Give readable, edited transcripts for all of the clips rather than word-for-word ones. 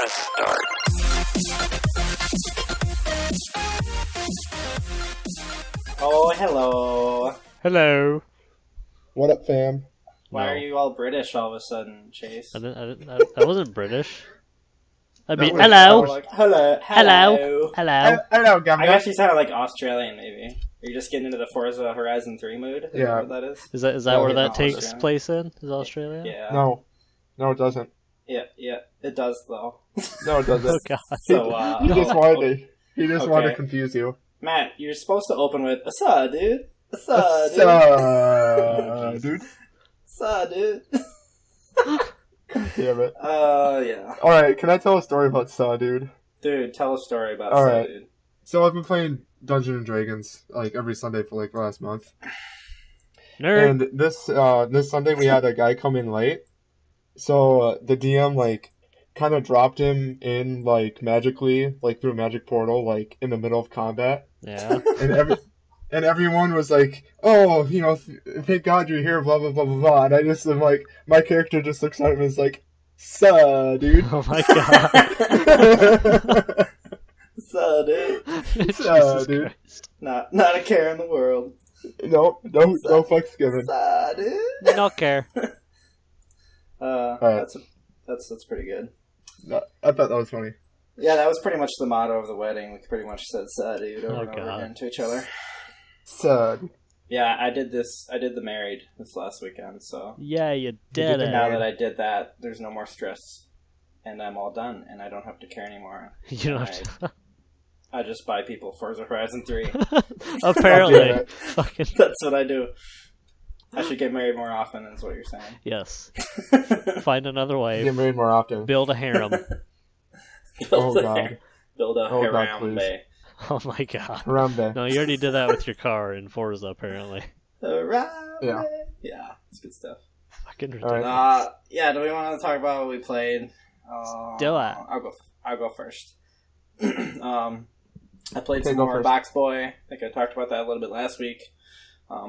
Press start. Oh, hello. Hello. What up, fam? Why No. are you all British all of a sudden, Chase? I wasn't British. I mean, was- hello. Like, hello. Hello. Hello, Gum I guess you sounded like Australian, maybe. Are you just getting into the Forza Horizon 3 mood? Is Yeah. that what that is? Is that No, where no, that takes Australia. place in? Is Australia? Yeah. No, it doesn't. Yeah, it does, though. No, it doesn't. Oh god. So, He just wanted to. He just wanted to Okay. confuse you. Matt, you're supposed to open with, "Assa, dude. Assa, dude. Dude. Assa, dude." Damn it. Yeah. All right, can I tell a story about Saw, dude? Dude, tell a story about All Assa, right. dude. So I've been playing Dungeons and Dragons like every Sunday for like the last month, Nerd. and this Sunday we had a guy come in late, so the DM like kind of dropped him in like magically like through a magic portal like in the middle of combat. Yeah. And everyone was like, "Oh, you know, thank God you're here." Blah blah blah blah blah. And I just am like, my character just looks at him and is like, "Suh, dude." Oh my god. Assa, dude. Jesus dude. Christ. Not a care in the world. No fucks given. Assa, dude. Don't care. Alright. That's pretty good. No, I thought that was funny. Yeah, that was pretty much the motto of the wedding. We pretty much said "Sa dude" over Oh, and over God. again to each other. Suh. Yeah, I did the married this last weekend, so Yeah, you did did the it. now that I did that, there's no more stress, and I'm all done, and I don't have to care anymore. You don't have to. I just buy people Forza Horizon 3. Apparently. Yeah. Fucking That's what I do. I should get married more often, is what you're saying. yes. Find another Get wife. married more often. Build a harem. Oh God. Build a Oh, God, harambe. please. Oh my god. Harambe. No, you already did that with your car in Forza, apparently. Harambe. Yeah. Yeah, it's good stuff. Fucking All right. ridiculous. Yeah. Do we want to talk about what we played? Do it. I'll go first. I played Okay, some go more first. Box Boy. I think I talked about that a little bit last week.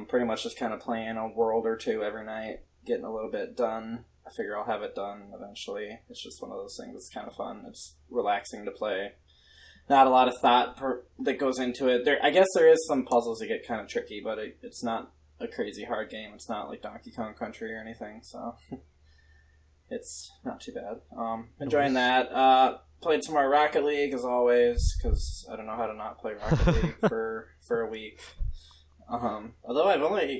Pretty much just kind of playing a world or two every night, getting a little bit done. I figure I'll have it done eventually. It's just one of those things that's kind of fun. It's relaxing to play. Not a lot of thought that goes into it. I guess there is some puzzles that get kind of tricky, but it's not a crazy hard game. It's not like Donkey Kong Country or anything, so it's not too bad. Enjoying that. Played some more Rocket League as always, because I don't know how to not play Rocket League for a week. Although I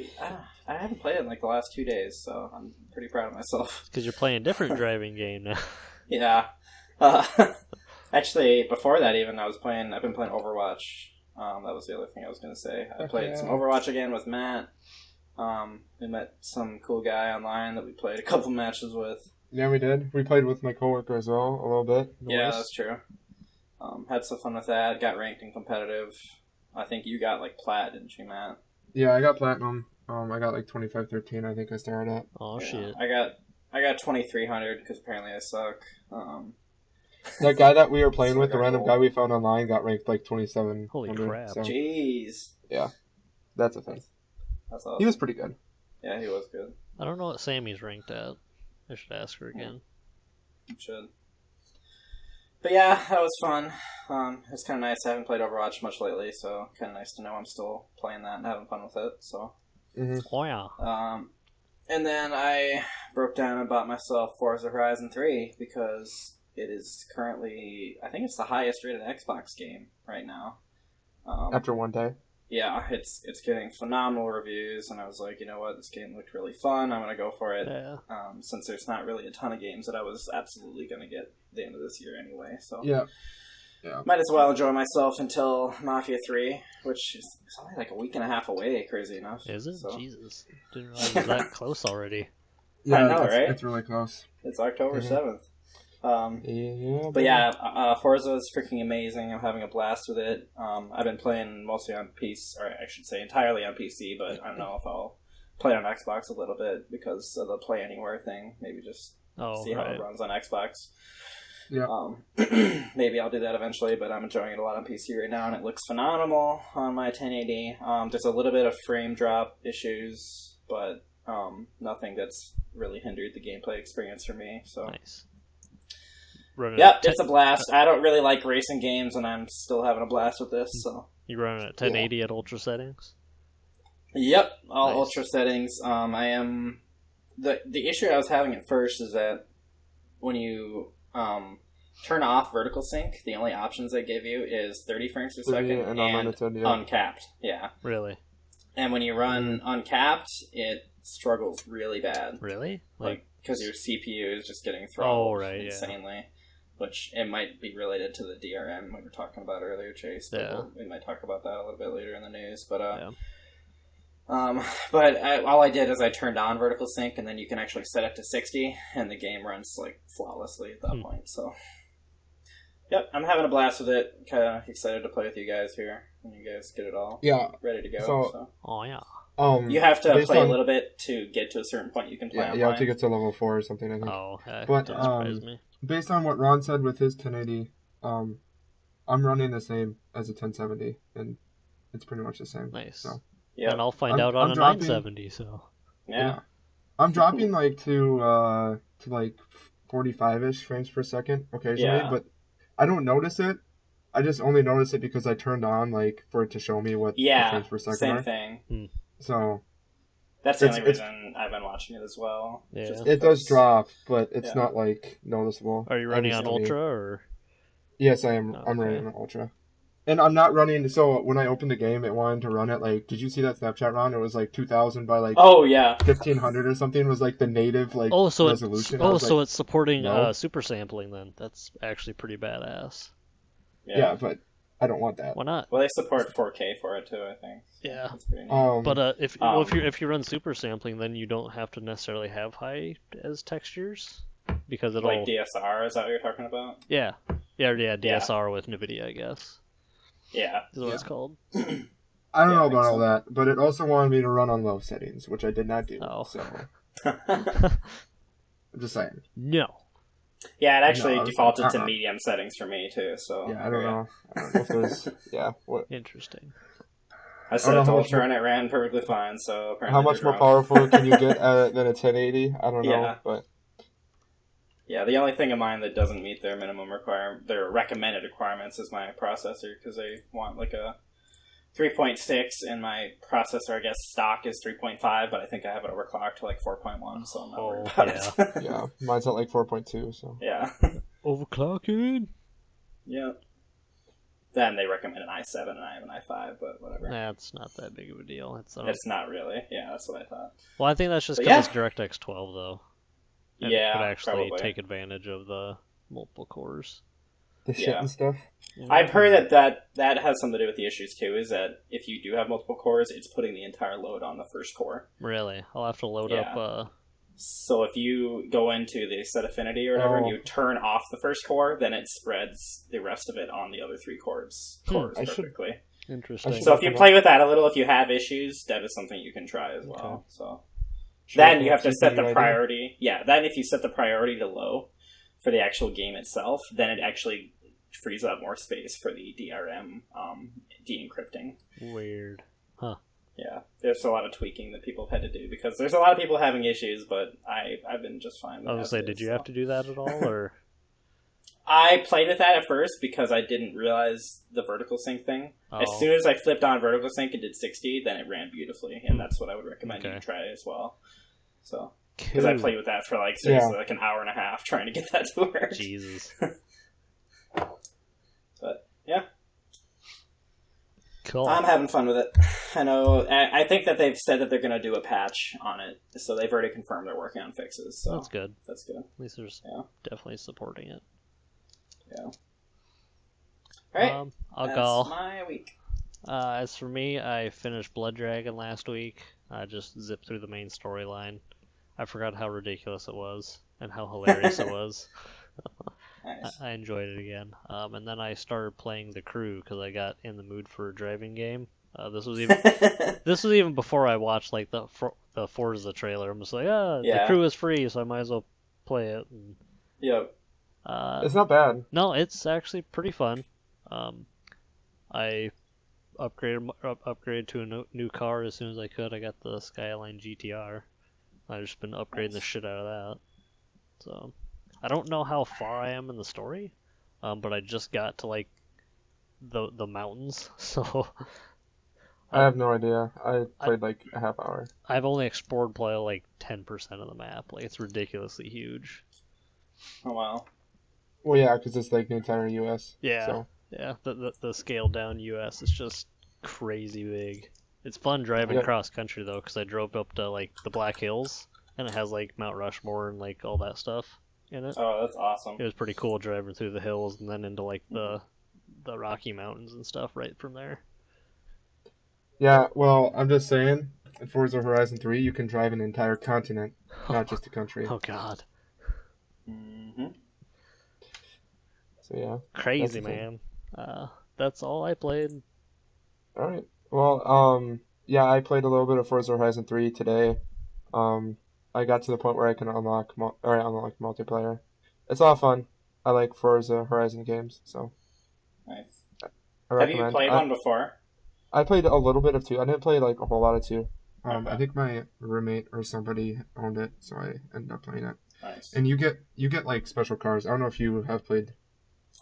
haven't played it in like the last 2 days, so I'm pretty proud of myself. Because you're playing a different driving game now. Yeah. Actually, before that even, I've been playing Overwatch. That was the other thing I was going to say. I played some Overwatch again with Matt. We met some cool guy online that we played a couple matches with. Yeah, we did. We played with my coworker as well a little bit. Yeah, Nice. that's true. Had some fun with that. Got ranked in competitive. I think you got like plat, didn't you, Matt? Yeah, I got platinum. I got like 25-13. I think I started at. Oh Yeah. shit. I got 2300 because apparently I suck. That guy that we were playing So with, I the got random gold. guy we found online, got ranked like 27. Holy crap. So Jeez, that's a thing. that's awesome. He was pretty good. Yeah, he was good. I don't know what Sammy's ranked at. I should ask her again. Should. But yeah, that was fun. It's kind of nice. I haven't played Overwatch much lately, so kind of nice to know I'm still playing that and having fun with it. So, Mm-hmm. Oh yeah. and then I broke down and bought myself Forza Horizon 3 because it is currently, I think it's the highest rated Xbox game right now. After one day. Yeah, it's getting phenomenal reviews, and I was like, you know what, this game looked really fun. I'm gonna go for it. Yeah. Since there's not really a ton of games that I was absolutely gonna get at the end of this year anyway, so Yeah. might as well enjoy myself until Mafia 3, which is only like a week and a half away. Crazy enough, Is it? So, Jesus. Didn't realize it was that close already. Yeah, I know, it's, right? It's really close. it's October Mhm. 7th. Yeah. But yeah, Forza is freaking amazing. I'm having a blast with it. I've been playing mostly on PC, or I should say entirely on PC, but I don't know if I'll play on Xbox a little bit because of the Play Anywhere thing. Maybe just Oh, see how right. it runs on Xbox. Yeah. Maybe I'll do that eventually, but I'm enjoying it a lot on PC right now, and it looks phenomenal on my 1080. There's a little bit of frame drop issues, but nothing that's really hindered the gameplay experience for me. So Nice. running Yep, at it's a blast. I don't really like racing games, and I'm still having a blast with this. So. You running at 1080 at ultra settings? Yep, all Nice. ultra settings. I am the issue I was having at first is that when you turn off vertical sync, the only options they give you is 30 frames per 30 second and and unlimited, yeah. uncapped. Yeah, Really? and when you run uncapped, it struggles really bad. Really? Like because your CPU is just getting throttled Yeah. insanely. Which it might be related to the DRM we were talking about earlier, Chase. Yeah. We might talk about that a little bit later in the news. But Yeah. all I did is I turned on vertical sync, and then you can actually set it to 60, and the game runs like flawlessly at that point. So, yep, I'm having a blast with it. Kind of excited to play with you guys here when you guys get it all ready to go. So. Oh yeah. You have to based play on- a little bit to get to a certain point. You can play Yeah, online. you have to get to level 4 or something, I think. Oh, okay. But, Don't surprise me. Based on what Ron said with his 1080, I'm running the same as a 1070, and it's pretty much the same. Nice. So. Yeah, And I'll find out I'm on a dropping- 970. So. yeah. I'm dropping like to like 45ish frames per second occasionally, Yeah. but I don't notice it. I just only notice it because I turned on like for it to show me what the frames per second same are. thing. So That's the It's- only reason I've been watching it as well. Yeah. Just it does because- drop, but it's Yeah. not like noticeable. Are you running on Obviously- ultra or? Yes, I am. Okay. I'm running on ultra, and I'm not running. So when I opened the game, it wanted to run it like. Did you see that Snapchat, Ron? It was like 2000 by like Oh yeah, 1500 or something. Was like the native like So resolution. I was it's supporting no. super sampling then. That's actually pretty badass. yeah, but I don't want that. Why not? Well, they support 4K for it too. I think. Yeah. That's pretty neat. But if Um, if you run super sampling, then you don't have to necessarily have high as textures because it'll like DSR, is that what you're talking about? yeah DSR with NVIDIA, I guess Yeah. is what it's called. I don't Yeah, know I about think all so. that, but it also wanted me to run on low settings, which I did not do. Oh. So I'm just saying. No. Yeah, it actually No, I was defaulted like, to medium settings for me too. So Yeah, I don't know. I don't know if there's what. Interesting. I set I it don't to know how much ultra and it ran perfectly fine. So apparently How much they're more wrong. powerful can you get than a 1080? I don't know, Yeah. but Yeah, the only thing of mine that doesn't meet their their recommended requirements is my processor, because they want like a 3.6, and my processor, I guess, stock is 3.5, but I think I have it overclocked to like 4.1, so I'm not worried about it. yeah, mine's at like 4.2. So Yeah. Overclocking. Yeah. Then they recommend an i7, and I have an i5, but whatever. That's not that big of a deal. It's not really. Yeah, that's what I thought. Well, I think that's just But because yeah. it's DirectX 12 though. And Yeah, it could actually probably. take advantage of the multiple cores. the shit Yeah. and stuff. I've heard that has something to do with the issues too, is that if you do have multiple cores, it's putting the entire load on the first core. Really, I'll have to load Yeah. up. So if you go into the set affinity or whatever, and Oh. you turn off the first core, then it spreads the rest of it on the other three cores I should- perfectly. Interesting. So if you play with that a little, if you have issues, that is something you can try as well. Okay. So Should then I you have to set the CPU ID? priority. Yeah, then if you set the priority to low for the actual game itself, then it actually frees up more space for the DRM de-encrypting. Weird. Yeah, there's a lot of tweaking that people have had to do because there's a lot of people having issues, but I've been just fine with I was gonna say, did you have to do that at all, or? I played with that at first because I didn't realize the vertical sync thing. As Oh. soon as I flipped on vertical sync and did 60, then it ran beautifully, and that's what I would recommend Okay. you try as well. So, because I Cool. played with that for like seriously Yeah. like an hour and a half trying to get that to work. Jesus. But yeah, Cool. I'm having fun with it. I know. I think that they've said that they're going to do a patch on it, so they've already confirmed they're working on fixes. So That's good. That's good. At least there's Yeah. definitely supporting it. Yeah. All right. I'll That's go. my week. As for me, I finished Blood Dragon last week. I just zipped through the main storyline. I forgot how ridiculous it was and how hilarious it was. Nice. I enjoyed it again. And then I started playing The Crew because I got in the mood for a driving game. This was even before I watched like the Forza trailer. I'm just like, The Yeah. Crew is free, so I might as well play it. And, Yep. It's not bad. no, it's actually pretty fun. I upgraded to a new car as soon as I could. I got the Skyline GTR. I've just been upgrading the shit out of that. So I don't know how far I am in the story, but I just got to like the mountains, so I have no idea. I played like a half hour. I've only explored probably like 10% of the map. Like it's ridiculously huge. Oh wow. Well, yeah, because it's like the entire U.S. Yeah, So. yeah. The scaled down U.S. is just crazy big. It's fun driving Yeah. cross country though, because I drove up to like the Black Hills, and it has like Mount Rushmore and like all that stuff in it. Oh, that's awesome. It was pretty cool driving through the hills and then into like the Rocky Mountains and stuff right from there. Yeah, well, I'm just saying, in Forza Horizon 3, you can drive an entire continent, not just a country. Oh God. Mm-hmm. So yeah. Crazy, man. That's all I played. All right. Well, yeah, I played a little bit of Forza Horizon 3 today. I got to the point where I can unlock multiplayer. It's a lot of fun. I like Forza Horizon games, so Nice. I Have you recommend. played one before? I played a little bit of 2. I didn't play like a whole lot of 2. Okay. I think my roommate or somebody owned it, so I ended up playing it. Nice. And you get like special cars. I don't know if you have played.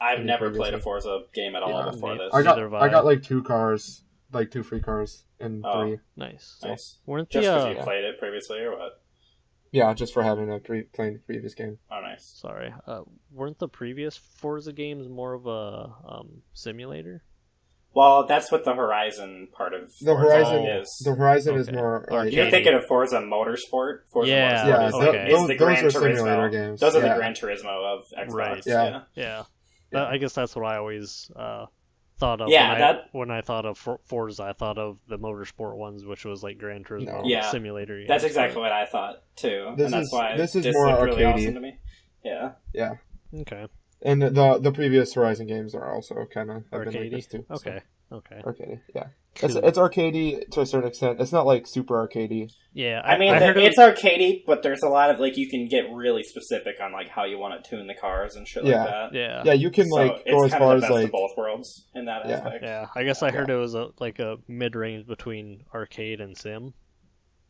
I've never played a Forza game at all before this. I got like 2 cars, like 2 free cars in 3. Nice. Nice. Weren't Just because you played it previously, or what? Yeah, just for having playing the previous game. Oh, nice. Sorry. Weren't the previous Forza games more of a simulator? Well, that's what the Horizon part of The Forza Horizon is. The Horizon is more like... You're thinking of Forza Motorsport? Forza Yeah, Motorsport is the Gran those are Turismo. simulator games. Those are the Gran Turismo of Xbox. Right. Yeah. I guess that's what I always thought of. When I thought of Forza, I thought of the Motorsport ones, which was like Gran Turismo simulator games. That's exactly what I thought too, and that's why this is this more looked really arcadey. awesome to me. Yeah. Yeah. Okay. And the previous Horizon games are also kind of have been like this too. Okay. Okay. Arcadey, yeah. Cool. It's arcadey to a certain extent. It's not like super arcadey. Yeah, I mean, it's arcadey, but there's a lot of like you can get really specific on like how you want to tune the cars and shit like that. Yeah, you can like go as far as like of both worlds in that aspect. Yeah, I guess I heard it was a mid-range between arcade and sim.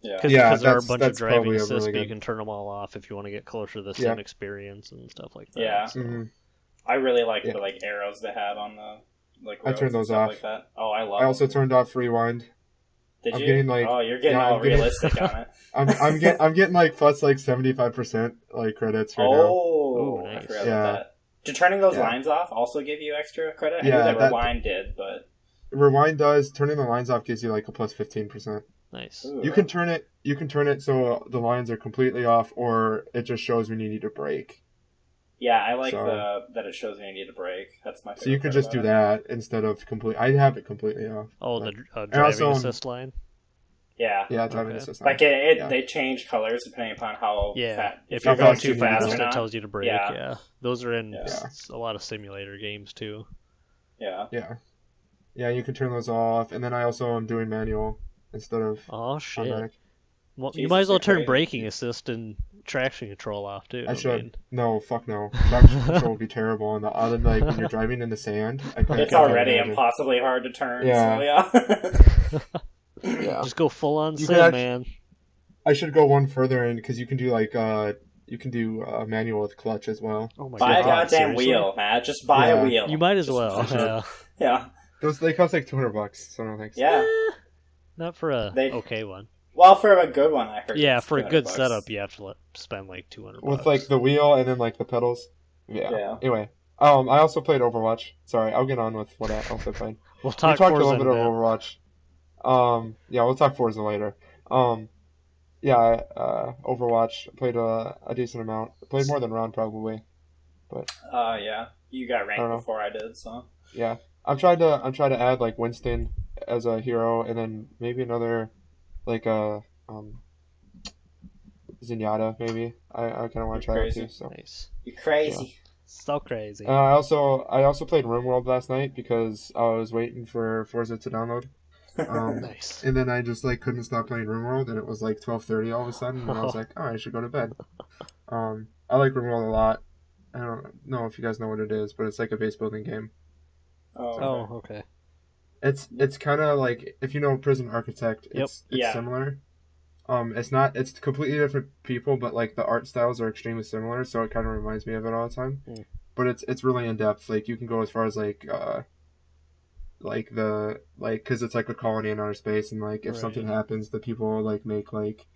Yeah, because there are a bunch of driving assists, really but you can turn them all off if you want to get closer to the sim experience and stuff like that. Yeah, so. I really like the like arrows they have on the like. I turned those off. Like that. Oh, I love. I also turned off rewind. Did I'm you? Getting, like, you're getting all realistic on it. I'm getting like plus like 75% like credits right now. Oh, nice. I forgot about that. Did turning those lines off also give you extra credit? I knew that rewind did, but rewind does. Turning the lines off gives you like a plus 15%. Nice. Ooh. You can turn it so the lines are completely off, or it just shows when you need to brake. Yeah, I like that it shows when you need to brake. That's my favorite. So you could just do that instead of I have it completely off. Oh, the driving assist line? Yeah. Yeah, driving assist line. Like they change colors depending upon how fast. If you're going too fast, it tells you to brake. Yeah. Those are in a lot of simulator games too. Yeah. Yeah. Yeah, you can turn those off, and then I also am doing manual instead of automatic. Well, you might as well turn braking assist and traction control off too. I should. No, fuck no. Traction control would be terrible on the other like when you're driving in the sand. It's already impossibly hard to turn. Yeah. So, yeah. Just go full on sim, man. I should go one further in because you can do like manual with clutch as well. Oh my god! Buy a goddamn seriously? Wheel, Matt. Just buy a wheel. You might as well. Yeah. They cost like $200, so I don't think so. Yeah. Not for okay one. Well, for a good one, I heard. Yeah, for a good setup, you have to spend like $200 with like the wheel and then like the pedals. Yeah. Anyway, I also played Overwatch. Sorry, I'll get on with what I also played. We talked a little bit of Overwatch. Yeah, we'll talk Forza later. Overwatch played a decent amount. Played more than Ron probably, but. Yeah, you got ranked before I did, so. Yeah, I'm trying to add like Winston as a hero, and then maybe another. Like Zenyatta, maybe. I kind of want to try that too. So. Nice. You're crazy. Yeah. So crazy. I also played RimWorld last night because I was waiting for Forza to download. Nice. And then I just like couldn't stop playing RimWorld, and it was like 12:30 all of a sudden, and I was like, oh, I should go to bed. I like RimWorld a lot. I don't know if you guys know what it is, but it's like a base building game. Oh, okay. It's kind of like if you know Prison Architect, it's similar. It's completely different people, but like the art styles are extremely similar, so it kind of reminds me of it all the time. Mm. But it's really in depth. Like you can go as far as because it's like a colony in outer space, and like if something happens, the people like make like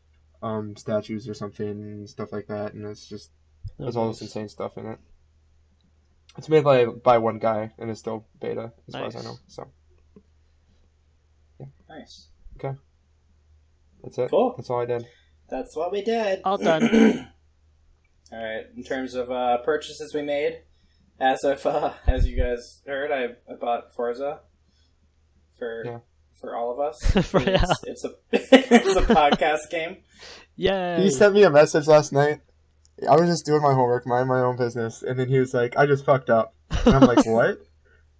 statues or something and stuff like that, and there's all this insane stuff in it. It's made by one guy, and it's still beta as far as I know. So yeah. Nice. Okay. That's it. Cool. That's all I did. That's what we did. All done. All right. In terms of purchases we made, as you guys heard, I bought Forza for all of us. It's a it's a podcast game. Yay! He sent me a message last night. I was just doing my homework, minding my own business, and then he was like, "I just fucked up," and I'm like, "What?"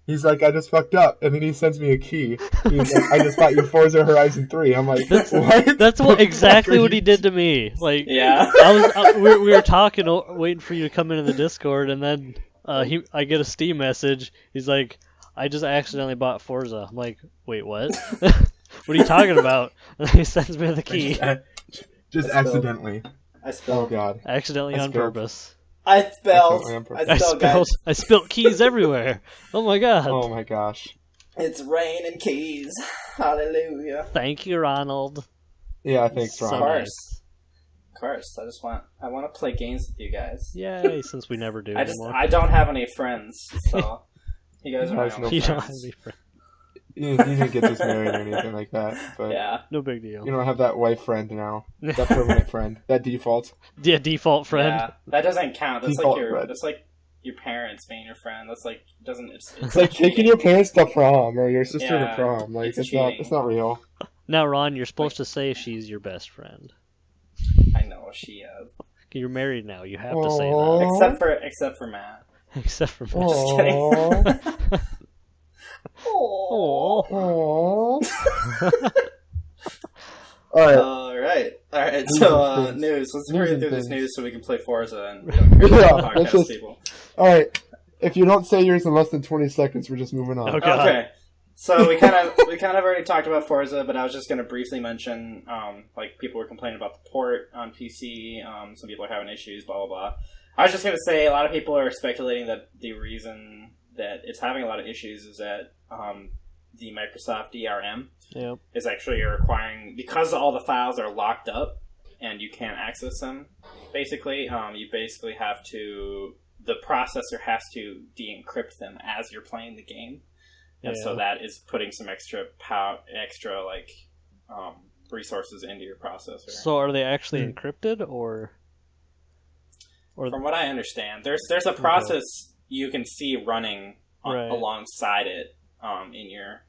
He's like, "I just fucked up," and then he sends me a key. He's like, "I just bought you Forza Horizon 3." I'm like, "What?" That's exactly what he did to me. Like, yeah, we were talking, waiting for you to come into the Discord, and then I get a Steam message. He's like, "I just accidentally bought Forza." I'm like, "Wait, what? What are you talking about?" And he sends me the key. Just accidentally. I spilled. Oh god. Accidentally on purpose. I spilled keys everywhere. Oh my god. Oh my gosh. It's raining keys. Hallelujah. Thank you, Ronald. Yeah, thanks, Ronald. Of course. I want to play games with you guys. Yay, since we never do anymore. I don't have any friends, so you guys are my only friends. Don't have any friends. You didn't get just married or anything like that, but yeah, no big deal. You don't have that wife friend now, that permanent friend, that default. Yeah, default friend. Yeah, that doesn't count. That's like your parents being your friend. That's like doesn't. It's like taking your parents to prom or your sister to prom. Like it's not real. Now, Ron, you're supposed to say she's your best friend. I know she is. You're married now. You have to say that. Except for Matt. Except for Matt. Just kidding. Aww. All right. So news. Let's hurry through this news so we can play Forza and podcast people. All right. If you don't say yours in less than 20 seconds, we're just moving on. Okay. So we kind of already talked about Forza, but I was just going to briefly mention like people were complaining about the port on PC. Some people are having issues. Blah blah blah. I was just going to say a lot of people are speculating that the reason that it's having a lot of issues is that the Microsoft DRM is actually requiring, because all the files are locked up and you can't access them, basically, you basically have to, the processor has to de-encrypt them as you're playing the game. And so that is putting some extra resources into your processor. So are they actually encrypted or? From what I understand, there's a process you can see running alongside it in your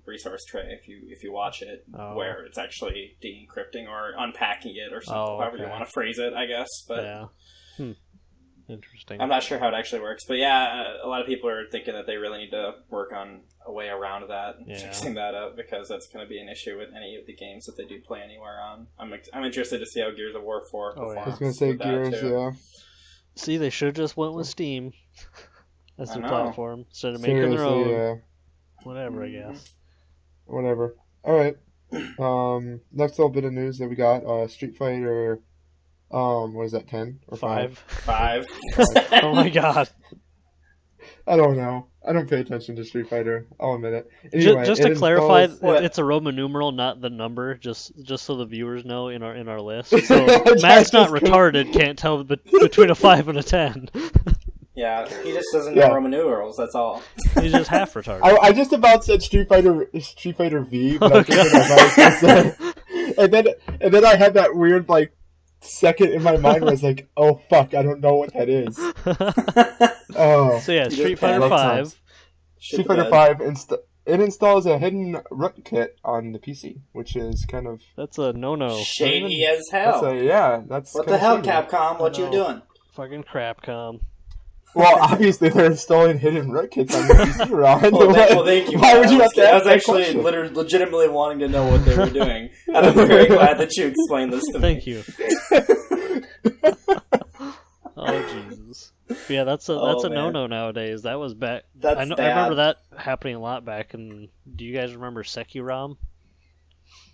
resource tray if you watch it, where it's actually de-encrypting or unpacking it or something, however you want to phrase it, I guess. But interesting. I'm not sure how it actually works, but a lot of people are thinking that they really need to work on a way around that and fixing that up, because that's going to be an issue with any of the games that they do play anywhere on. I'm interested to see how Gears of War 4 performs. I was going to say Gears, See, they should have just went with Steam as their platform instead of making their own. Whatever, I guess. Whatever. All right. Next little bit of news that we got: Street Fighter. What is that? 10 or 5? 5. Oh my god. I don't know. I don't pay attention to Street Fighter. I'll admit it. Anyway, just to clarify, it's a Roman numeral, not the number. Just so the viewers know in our list. So Matt's not retarded. Can't tell between a 5 and a 10. Yeah, he just doesn't know Roman numerals. That's all. He's just half retarded. I just about said Street Fighter V, but I think and then I had that weird second in my mind where I was like, oh fuck, I don't know what that is. So yeah, Street Fighter 5. Street Fighter 5 it installs a hidden rootkit on the PC, which is kind of... That's a no-no. Shady as hell. That's what the hell, shady. Capcom? What you doing? Fucking Crapcom. Well, obviously they're installing hidden rootkits on the PC, Ron. Well, thank you. Why would you have to I was actually legitimately wanting to know what they were doing. And I'm very glad that you explained this to me. Thank you. Oh, Jesus. But yeah, that's a no-no nowadays. That was back... I remember that happening a lot back in... Do you guys remember Sekirom?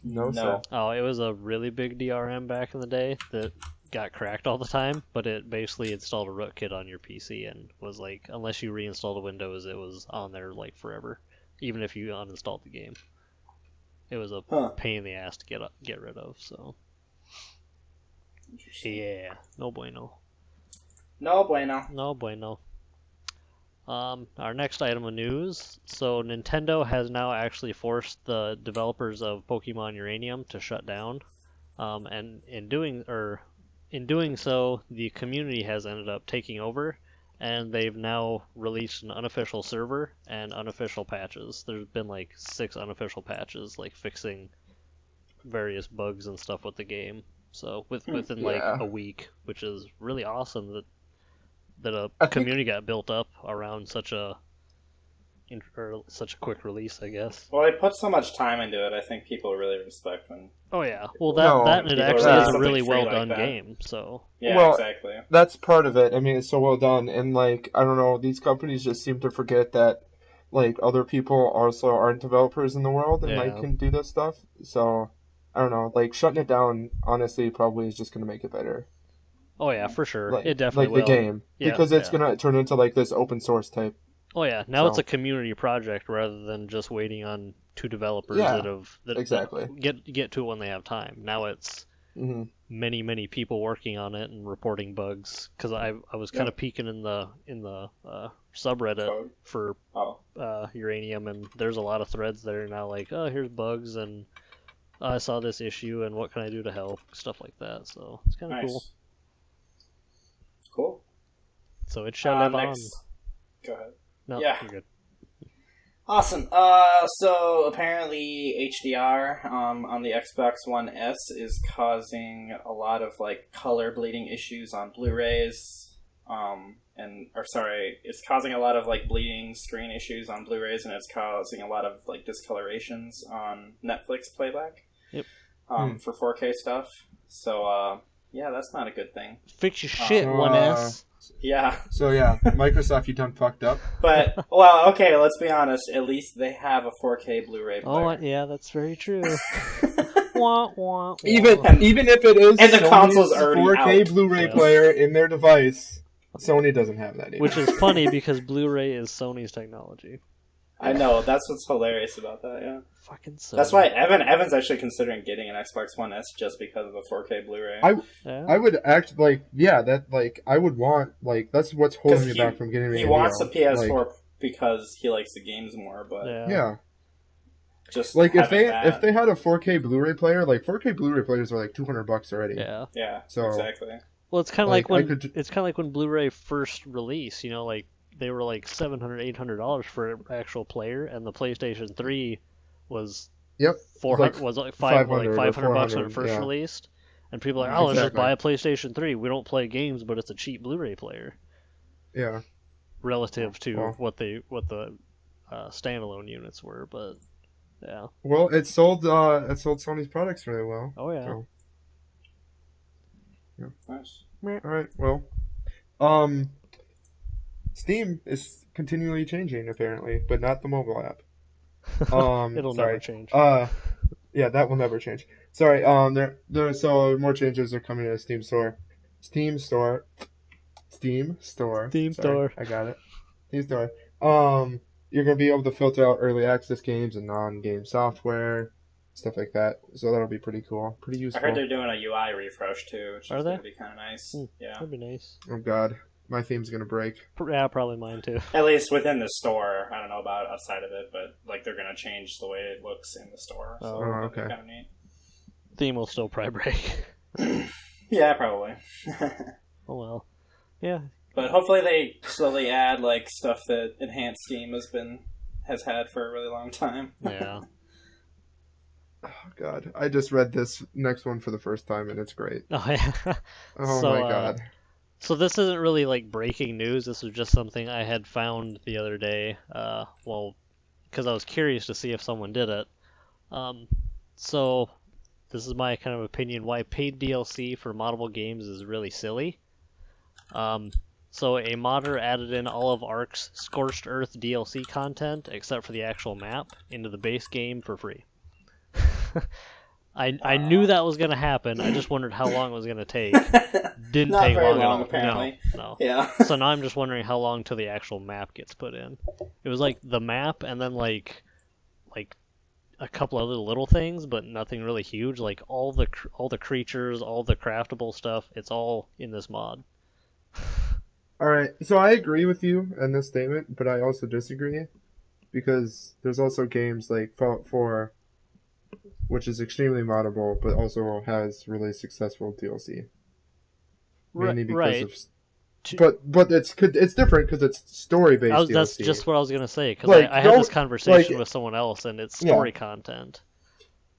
No, sir. No. Oh, it was a really big DRM back in the day that got cracked all the time, but it basically installed a rootkit on your PC and was like, unless you reinstalled Windows, it was on there like forever, even if you uninstalled the game. It was a pain in the ass to get rid of. So yeah, no bueno. No bueno. No bueno. Our next item of news. So Nintendo has now actually forced the developers of Pokemon Uranium to shut down, and in doing so, the community has ended up taking over, and they've now released an unofficial server and unofficial patches. There's been like 6 unofficial patches, like fixing various bugs and stuff with the game. So within like a week, which is really awesome that a community got built up around such a quick release, I guess. Well, they put so much time into it. I think people really respect them. Oh yeah, well that it actually is a really well done game. So yeah, exactly. That's part of it. I mean, it's so well done, and like I don't know, these companies just seem to forget that like other people also aren't developers in the world and like can do this stuff. So I don't know, like shutting it down honestly probably is just gonna make it better. Oh yeah, for sure. Like, it definitely like will. the game, because it's gonna turn into like this open source type. Oh yeah, now it's a community project rather than just waiting on 2 developers that get to it when they have time. Now it's many people working on it and reporting bugs. Because I was kind of peeking in the subreddit for Uranium, and there's a lot of threads there now. Like, oh, here's bugs, and I saw this issue, and what can I do to help? Stuff like that. So it's kind of cool. Cool. So it shall live on. Go ahead. No, yeah. You're good. Awesome. So apparently HDR on the Xbox One S is causing a lot of like color bleeding issues on Blu-rays. It's causing a lot of like bleeding screen issues on Blu-rays, and it's causing a lot of like discolorations on Netflix playback. Yep. For 4K stuff. So yeah, that's not a good thing. Fix your shit, 1S. Yeah. So yeah, Microsoft, you done fucked up. But well, okay, let's be honest. At least they have a 4K Blu-ray player. Oh yeah, that's very true. Wah, wah, wah. Even if it is and the Sony's console's already 4K out. Blu-ray player in their device, Sony doesn't have that either. Which is funny because Blu-ray is Sony's technology. I know, that's what's hilarious about that, yeah. Fucking Sony. That's why Evan's actually considering getting an Xbox One S just because of the 4K Blu-ray. I would act like, I would want, like, that's what's holding me back from getting He wants a PS4 because he likes the games more, but... Yeah. Just like, if they had a 4K Blu-ray player, like, 4K Bluray players are like $200 already. Yeah. Yeah, so, exactly. Well, it's kind of like when Blu-ray first released, you know, like, they were like $700, $800 for an actual player, and the PlayStation 3 was $500 when it first released, and people are like, let's just buy a PlayStation 3. We don't play games, but it's a cheap Blu-ray player. Yeah. Relative to what the standalone units were, but yeah. Well, it sold Sony's products really well. Oh yeah. So. Yeah. Nice. All right. Well, Steam is continually changing apparently, but not the mobile app. It'll never change. Yeah, that will never change. Sorry. So more changes are coming to the Steam Store. Steam Store. I got it. Steam Store. You're gonna be able to filter out early access games and non-game software, stuff like that. So that'll be pretty cool, pretty useful. I heard they're doing a UI refresh too, which is gonna be kind of nice. Yeah, that'd be nice. Oh god, my theme's gonna break. Yeah, probably mine too. At least within the store. I don't know about outside of it, but like they're gonna change the way it looks in the store. So okay. Kind of neat. Theme will still probably break. Yeah, probably. Oh well. Yeah. But hopefully they slowly add like stuff that Enhanced Steam has had for a really long time. Yeah. Oh god, I just read this next one for the first time and it's great. Oh yeah. Oh my god. So this isn't really like breaking news. This was just something I had found the other day. Because I was curious to see if someone did it. So this is my kind of opinion why paid DLC for moddable games is really silly. So a modder added in all of Ark's Scorched Earth DLC content, except for the actual map, into the base game for free. I knew that was gonna happen. I just wondered how long it was gonna take. Didn't Not take very long at long, all. apparently. No. Yeah. So now I'm just wondering how long till the actual map gets put in. It was like the map and then like a couple other little things, but nothing really huge. Like all the creatures, all the craftable stuff, it's all in this mod. All right, so I agree with you in this statement, but I also disagree because there's also games like Fallout 4, which is extremely moddable, but also has really successful DLC. Mainly because Right. of, but it's different because it's story based DLC. That's just what I was gonna say because Like, I had this conversation with someone else, and it's story content.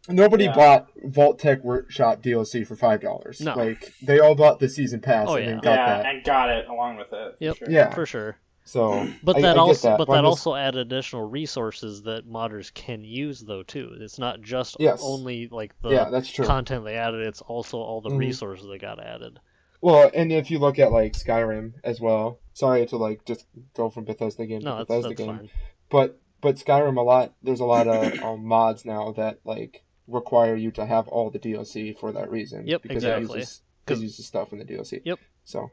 Nobody bought Vault Tech Workshop DLC for $5. No. Like they all bought the season pass and then got that. And got it along with it. Yep. Sure. Yeah, for sure. So, but I that get also that. that also added additional resources that modders can use though too. It's not just only like the that's true. content they added; it's also all the resources that got added. Well, and if you look at like Skyrim as well, sorry to like just go from Bethesda game to Bethesda that's game, fine. but Skyrim there's a lot of mods now that like require you to have all the DLC for that reason. Yep, because exactly. it uses stuff in the DLC. Yep. So.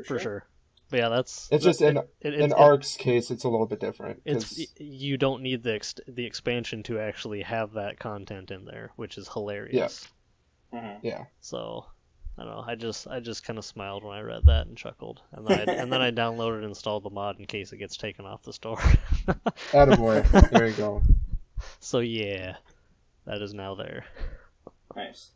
For sure. But yeah, it's just in Ark's case, it's a little bit different. You don't need the expansion to actually have that content in there, which is hilarious. Yeah. Mm-hmm. Yeah. So, I don't know. I just kind of smiled when I read that and chuckled, and then I downloaded and installed the mod in case it gets taken off the store. Attaboy. There you go. So yeah, that is now there. Nice.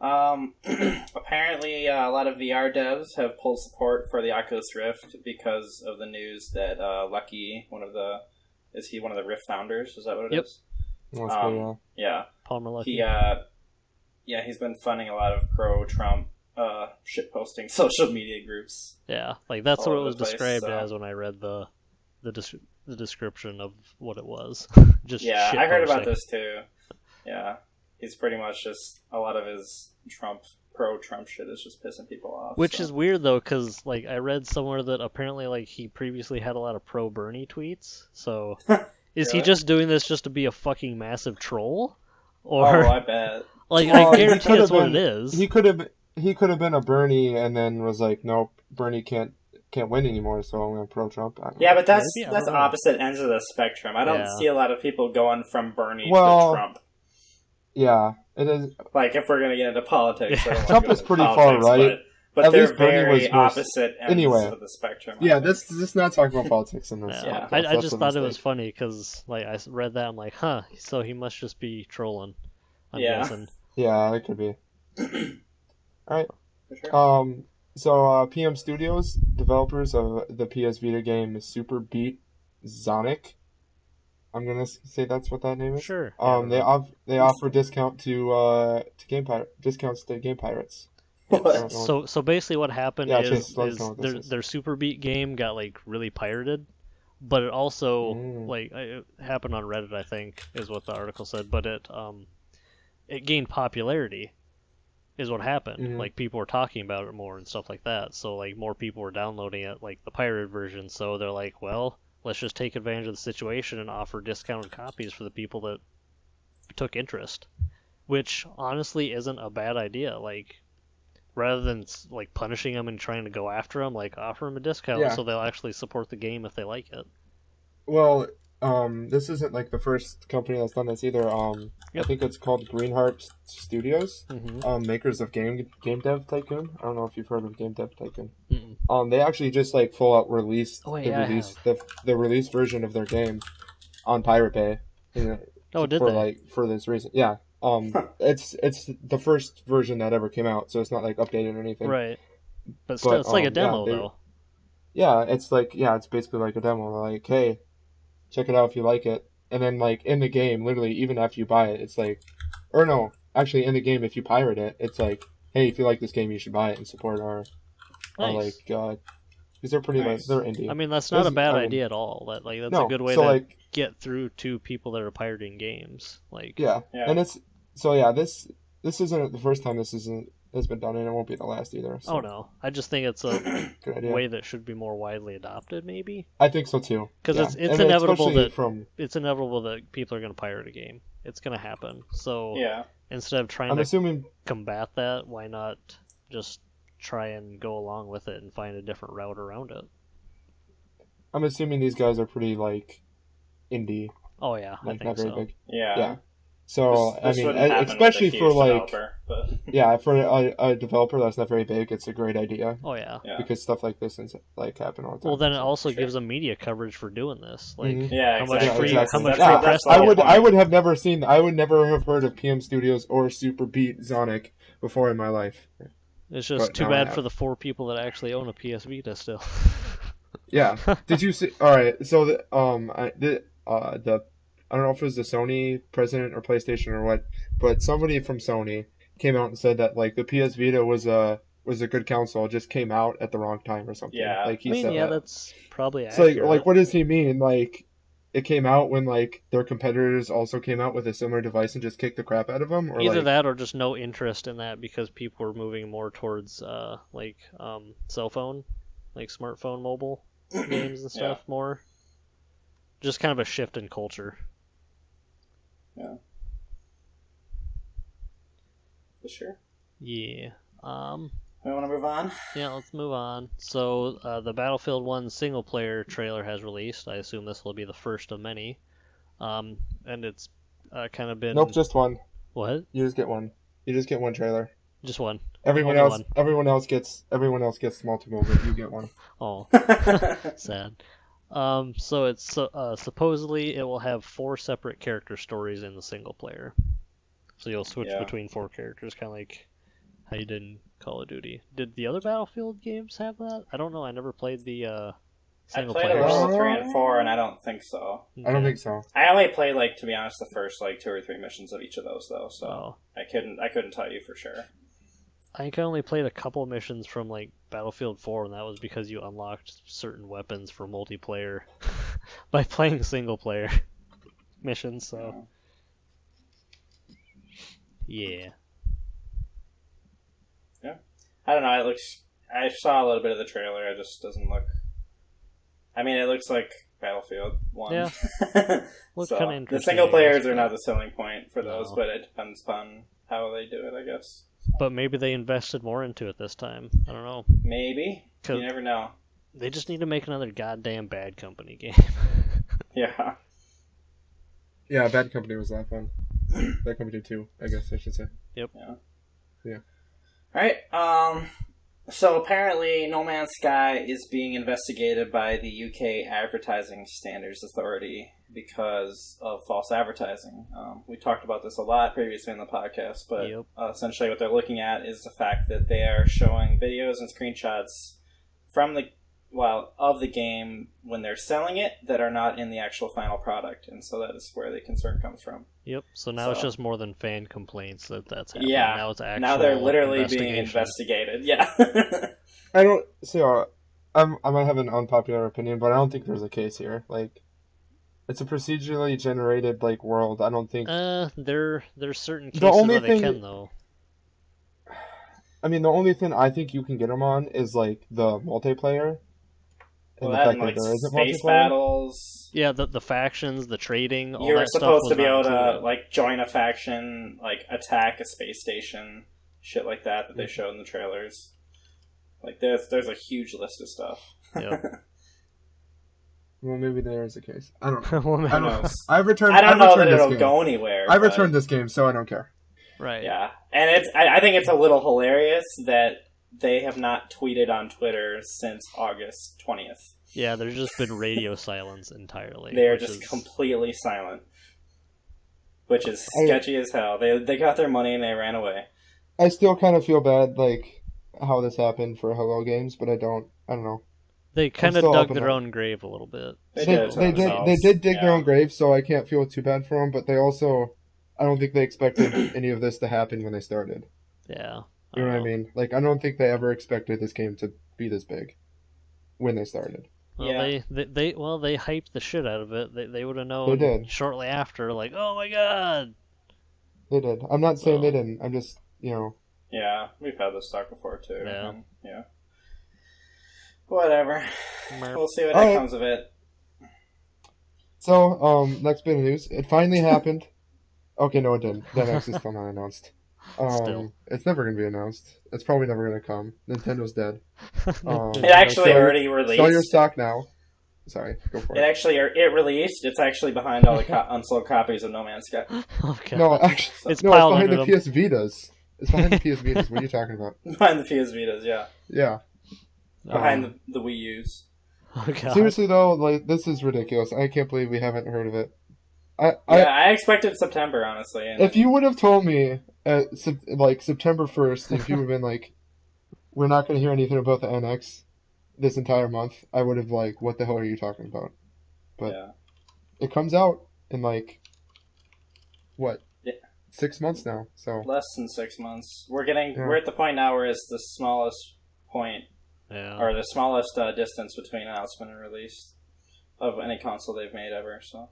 Apparently, a lot of VR devs have pulled support for the Oculus Rift because of the news that Lucky, is he one of the Rift founders? Is that what it is? Yeah. Palmer Lucky. He's been funding a lot of pro-Trump shitposting social media groups. Yeah, like that's what it was described so. as when I read the description of what it was. Just I heard about this too. Yeah. He's pretty much just a lot of his pro-Trump shit is just pissing people off. Which is weird though, because like I read somewhere that apparently like he previously had a lot of pro-Bernie tweets. So is he just doing this just to be a fucking massive troll? Or I bet. Like I guarantee that's what it is. He could have been a Bernie and then was like, nope, Bernie can't win anymore, so I'm going to pro-Trump. Yeah, but that's opposite ends of the spectrum. I don't see a lot of people going from Bernie to Trump. Yeah, it is. Like, if we're going to get into politics, Trump is pretty far right. But at they're least Bernie very was opposite ends of the spectrum. Yeah, this is not talking about politics in this. Yeah. I just thought it was funny because like I read that, I'm like, huh, so he must just be trolling. I'm guessing. Yeah, it could be. All right. For sure. So PM Studios, developers of the PS Vita game Super Beat Sonic. I'm gonna say that's what that name is. Sure. They offer discounts to Game Pirates. So basically, what happened is their Super Beat game got like really pirated, but it also like it happened on Reddit, I think, is what the article said. But it gained popularity, is what happened. Like people were talking about it more and stuff like that. So like more people were downloading it, like the pirated version. So they're like, well, let's just take advantage of the situation and offer discounted copies for the people that took interest, which honestly isn't a bad idea. Like, rather than like punishing them and trying to go after them, like offer them a discount so they'll actually support the game if they like it. Well, this isn't like the first company that's done this either. I think it's called Greenheart Studios, makers of Game Dev Tycoon. I don't know if you've heard of Game Dev Tycoon. They actually just like full out released the release version of their game on Pirate Bay. For this reason? Yeah. It's the first version that ever came out, so it's not like updated or anything. Right. But still, it's like a demo though. Yeah, it's basically like a demo. Like, hey, check it out if you like it. And then like in the game, literally even after you buy it, it's like, or no, actually in the game if you pirate it, it's like, hey, if you like this game, you should buy it and support our like because they're pretty they're indie. I mean, that's not a bad idea at all. That's a good way to get through to people that are pirating games. Like and it's this isn't the first time this has been done, and it won't be the last either. So. Oh no, I just think it's a Good idea. way that should be more widely adopted, maybe. I think so too. Because it's And inevitable especially it's inevitable that people are going to pirate a game. It's going to happen. So Yeah. instead of trying I'm to assuming combat that, why not just try and go along with it and find a different route around it? these guys are pretty like indie, Oh yeah, I like think not very so. big. Yeah. Yeah. So This I mean, wouldn't happen especially with a for huge like developer, but... yeah, for a developer that's not very big, it's a great idea Oh yeah. Yeah. because stuff like this is like happen all the time. Well, then it so. also Sure. gives them media coverage for doing this. Like, Mhm. Yeah, how much exactly. free, exactly. how much Yeah, free press the they whole get. point. I would never have heard of PM Studios or Super Beat Sonic before in my life. It's just But too now I bad have. for the 4 people that actually own a PS Vita still. Yeah. Did you see? All right. So the I don't know if it was the Sony president or PlayStation or what, but somebody from Sony came out and said that like the PS Vita was a good console, it just came out at the wrong time or something. Yeah. Like he I mean, said yeah, that. that's probably It's like accurate. what does he mean? Like it came out when like their competitors also came out with a similar device and just kicked the crap out of them, or Either like that or just no interest in that because people were moving more towards cell phone, like smartphone mobile games and stuff more. Just kind of a shift in culture. Yeah. For sure. Yeah. We want to move on? Yeah, let's move on. So, the Battlefield 1 single player trailer has released. I assume this will be the first of many. And it's kind of been... nope, just one. What? You just get one. You just get one trailer. Just one. Everyone Only else gets multiple, but you get one. Oh, sad. So it's supposedly it will have 4 separate character stories in the single player. So you'll switch between 4 characters, kind of like how you did in Call of Duty. Did the other Battlefield games have that? I don't know. I never played the single I played players. a little of 3 and 4, and I don't think so. I don't think so. I only played, like, to be honest, the first, like, 2 or 3 missions of each of those, though, so Oh. I couldn't tell you for sure. I think I only played a couple of missions from like Battlefield 4, and that was because you unlocked certain weapons for multiplayer by playing single player missions. So yeah. I don't know. It looks. I saw a little bit of the trailer. It just doesn't look. I mean, it looks like Battlefield 1. Yeah. Looks So, kind of the interesting. single players are not the selling point for those, No. but it depends on how they do it, I guess. But maybe they invested more into it this time. I don't know. Maybe. You 'Cause never know. they just need to make another goddamn Bad Company game. Yeah. Yeah, Bad Company was a lot of fun. Bad Company 2, I guess I should say. Yep. All right. So apparently, No Man's Sky is being investigated by the UK Advertising Standards Authority because of false advertising. We talked about this a lot previously in the podcast, but Yep. Essentially what they're looking at is the fact that they are showing videos and screenshots from of the game when they're selling it that are not in the actual final product, and so that is where the concern comes from. Yep. So now it's So- just more than fan complaints that's happening. Yeah. Now it's actual. Now they're literally being investigation. investigated. Yeah. I don't see. I might have an unpopular opinion, but I don't think there's a case here. Like, it's a procedurally generated like world. I don't think. There's certain The cases only where they thing- can though. I mean, the only thing I think you can get them on is like the multiplayer. And Well, the that fact and, that like, there isn't space multiplayer. battles. Yeah, the factions, the trading, all You were that stuff supposed was to be not able to included. like join a faction, like attack a space station, shit like that they showed in the trailers. Like there's a huge list of stuff. Yep. Well, maybe there is a case. I don't know. Well, I don't know. knows? I've returned. I don't I've know that returned this it'll game. go anywhere. I've but- returned this game, so I don't care. Right. Yeah, and I think it's a little hilarious that they have not tweeted on Twitter since August 20th. Yeah, there's just been radio silence entirely. They are which just is- completely silent, which is sketchy as hell. They got their money and they ran away. I still kind of feel bad, like how this happened for Hello Games, but I don't know. They kind of still dug up in their that. own grave a little bit. They They did it to did themselves. dig their Yeah. own grave, so I can't feel too bad for them. But they also, I don't think they expected any of this to happen when they started. Yeah. You know what I mean? Like, I don't think they ever expected this game to be this big when they started. Well, Yeah. they hyped the shit out of it. They would have known They did. shortly after, like, oh my god. They did. I'm not saying they Well- didn't. I'm just, Yeah, we've had this talk before too. Yeah. And, yeah. Whatever. Merp. We'll see what Alright. comes of it. So, next bit of news. It finally happened. Okay, no, it didn't. That X is still not announced. Still. It's never going to be announced. It's probably never going to come. Nintendo's dead. It actually sell already Sell your released. stock now. Sorry, go for It it. actually it released. It's actually behind all the unsold copies of No Man's Sky. Okay. No, actually, It's no, piled it's behind under the PS Vitas. It's behind the PS Vitas. What are you talking about? Behind the PS Vitas, yeah. Yeah. Behind the Wii U's. Oh, God. Seriously though, like this is ridiculous. I can't believe we haven't heard of it. I expected September, honestly. And If you would have told me like September 1st, if you would have been like, we're not going to hear anything about the NX this entire month, I would have like, what the hell are you talking about? But yeah. it comes out in like, what? Yeah. 6 months now. So Less than 6 months. We're at the point now where it's the smallest point, Yeah. or the smallest distance between announcement and release of any console they've made ever. So.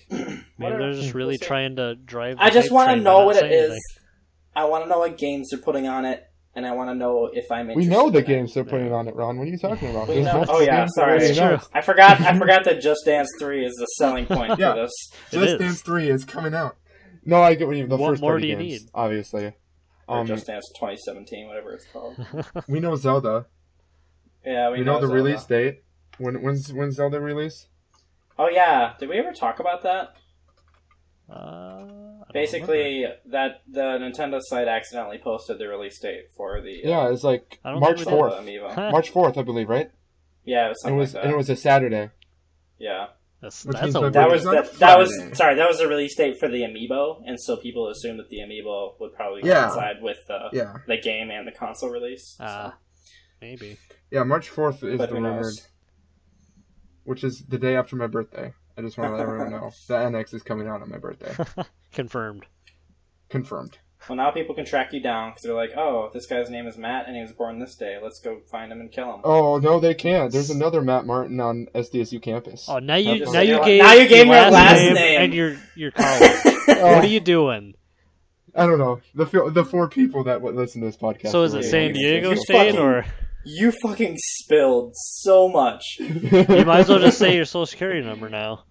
Maybe Whatever. they're just really We'll see. trying to drive. I just want to know what it is. I want to know what games they're putting on it, and I want to know if I'm we interested. know the in games it. they're putting on it, Ron. What are you talking about? We There's know. multiple Oh yeah, games sorry. already It's true. announced. I forgot that Just Dance 3 is the selling point Yeah. for this. It Just is. Dance 3 is coming out. No, I get what you mean. The What first more party do you games, need? obviously. Or Just Dance 2017, whatever it's called. We know Zelda. Yeah, We know the Zelda. release date. When's Zelda release? Oh yeah, did we ever talk about that? I don't remember. Basically, that the Nintendo site accidentally posted the release date for the Yeah, it's like I don't March think we did. 4th. Amiibo. Huh. March 4th, I believe, right? Yeah, it was something like that. And it was a Saturday. Yeah, That's Which a means weird- that It's was not a that was Friday. sorry. That was the release date for the Amiibo, and so people assumed that the Amiibo would probably Yeah. coincide with Yeah. the game and the console release. maybe. Yeah, March 4th is But the who rumored, knows? which is the day after my birthday. I just want to let everyone know. The NX is coming out on my birthday. Confirmed. Confirmed. Well, now people can track you down because they're like, "Oh, this guy's name is Matt, and he was born this day. Let's go find him and kill him." Oh, no, they can't. There's another Matt Martin on SDSU campus. Oh, now you Have now you fun. gave Now you gave your me a last name name. and your college. What are you doing? I don't know. The four people that would listen to this podcast. So is it really San want me to Diego say State fucking- or You fucking spilled so much. you might as well just say your social security number now.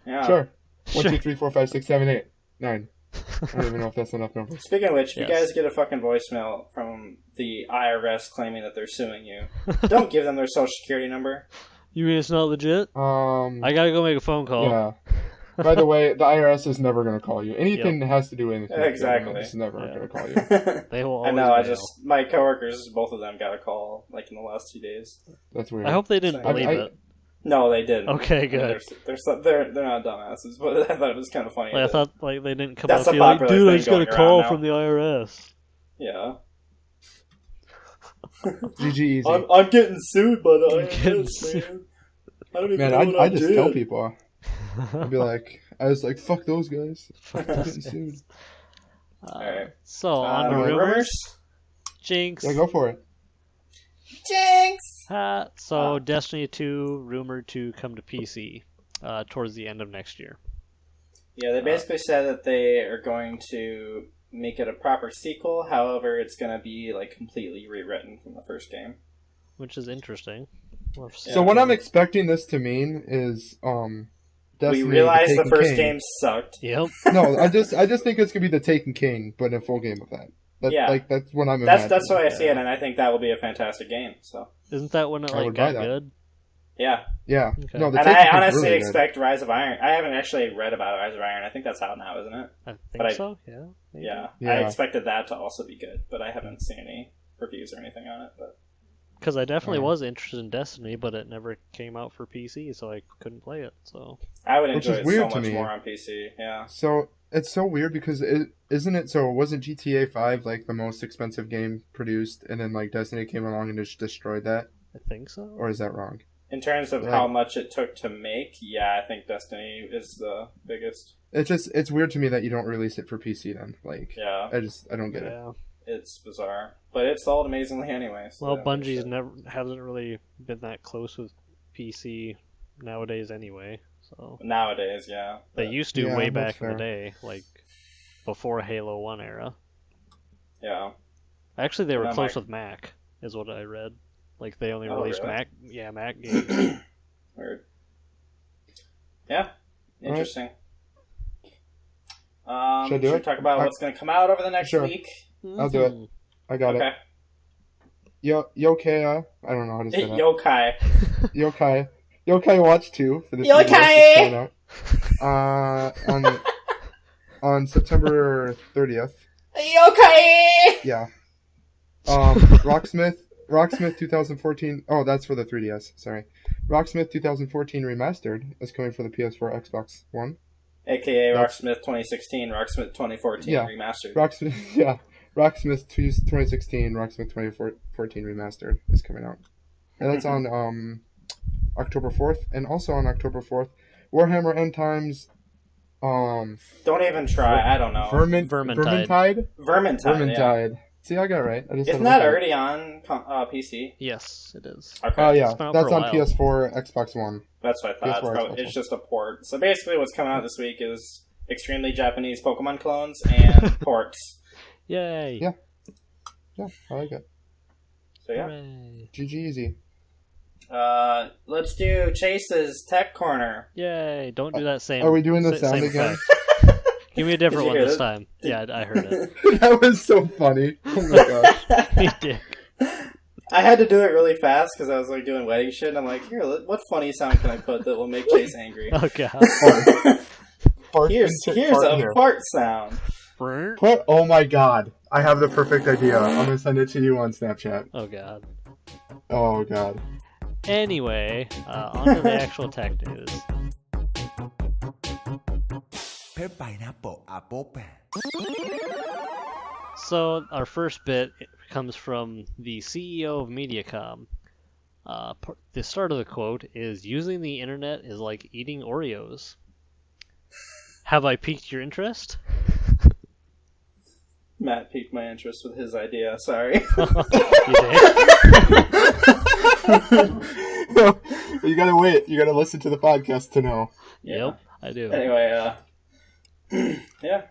Yeah. Sure. 1, Sure. 2, 3, 4, 5, 6, 7, 8, 9. I don't even know if that's enough numbers. Speaking of which, if you Yes. guys get a fucking voicemail from the IRS claiming that they're suing you, don't give them their social security number. You mean it's not legit? I gotta go make a phone call. Yeah. By the way, the IRS is never going to call you. Anything that has to do with anything, with Exactly. government is never Yeah. going to call you. They will I always know. mail. My coworkers, both of them, got a call like in the last 2 days. That's weird. I hope they didn't I- believe I- it. No, they didn't. Okay, I mean, good. they're not dumbasses, but I thought it was kind of funny. Like, I that- thought like they didn't come That's out a and be like, popular dude, I thing just got a going call around now. from the IRS. Yeah. GG easy. I'm getting sued by the I'm getting IRS, sued. man. I don't even Man, know what I I just did. tell people. I'd be like, I was like, fuck those guys. Fuck I'm those getting sued. Alright. So on to rumors. Jinx. Yeah, go for it. Jinx! So Destiny 2 rumored to come to PC towards the end of next year. Yeah, they basically said that they are going to make it a proper sequel. However, it's going to be like completely rewritten from the first game. Which is interesting. We'll have to see. So what I'm expecting this to mean is, Destiny, We realized the Taken first King. game sucked. Yep. No, I just think it's gonna be the Taken King, but a full game of that. Yeah. That's what I'm That's imagining. the way I see it, and I think that will be a fantastic game. So Isn't that when it I like would buy got that. good? yeah, Yeah. Okay. No, the and Taken I King's honestly really good. expect Rise of Iron. I haven't actually read about Rise of Iron. I think that's out now, isn't it? I think But so. Yeah. Maybe. Yeah. I Yeah. expected that to also be good, but I haven't seen any reviews or anything on it. But Because I definitely Yeah. was interested in Destiny, but it never came out for PC, so I couldn't play it. So I would Which enjoy is it weird so to much me. more on PC. Yeah. So it's so weird because isn't it? So wasn't GTA 5 like the most expensive game produced, and then like Destiny came along and just destroyed that, I think so. or is that wrong? In terms of Right. how much it took to make, yeah, I think Destiny is the biggest. It's weird to me that you don't release it for PC then. Like Yeah, I don't get it. Yeah. it's bizarre, but it sold amazingly anyway. So Well, that makes Bungie's it- never hasn't really been that close with PC nowadays, anyway. So nowadays, yeah. they But- used to Yeah, way that's back in the fair. day, like before Halo 1 era. Yeah. Actually, they were That close might- with Mac, is what I read. Like they only Oh, released really? Mac games. Weird. Yeah. Interesting. Should I do Should we it? talk about what's going to come out over the next Sure. week? I'll do it. I got Okay. it. Yokai, I don't know how to say that. Yokai. Yokai Watch 2 for the Yokai! 3DS is coming out. On September 30th. Yokai! Yeah. Rocksmith 2014. Oh, that's for the 3DS. Sorry. Rocksmith 2014 Remastered is coming for the PS4, Xbox One. AKA That's- Rocksmith 2016, Rocksmith 2014 Yeah. remastered. Rocksmith 2016, Rocksmith 2014 Remastered is coming out. And that's on October 4th. And also on October 4th, Warhammer End Times. Don't even try. I don't know. Vermintide. Vermintide. See, I got it right. I just Isn't said it that right. already on PC? Yes, it is. Okay. Oh yeah, It's been out that's for a on while. PS4, Xbox One. That's what I thought. PS4 It's, Xbox it's just a port. So basically, what's coming out this week is extremely Japanese Pokemon clones and ports. Yay! Yeah. Yeah, I like it. So yeah. Hooray. GG easy. Let's do Chase's Tech Corner. Yay! Don't do that same. Are we doing the sa- sound same again? effect. Give me a different Did one you hear this that? time. Yeah, I heard it. That was so funny. Oh my gosh. You did. I had to do it really fast because I was like doing wedding shit. And I'm like, here, what funny sound can I put that will make Chase angry? Oh god. Fart Here's fart a here. fart sound. What? Oh my god. I have the perfect idea. I'm gonna send it to you on Snapchat. Oh god. Oh god. Anyway, on to the actual tech news. So our first bit comes from the CEO of Mediacom. The start of the quote is, "Using the internet is like eating Oreos." Have I piqued your interest? Matt piqued my interest with his idea. Sorry. You did? You gotta wait. You gotta listen to the podcast to know. Yep, I do. Anyway, yeah.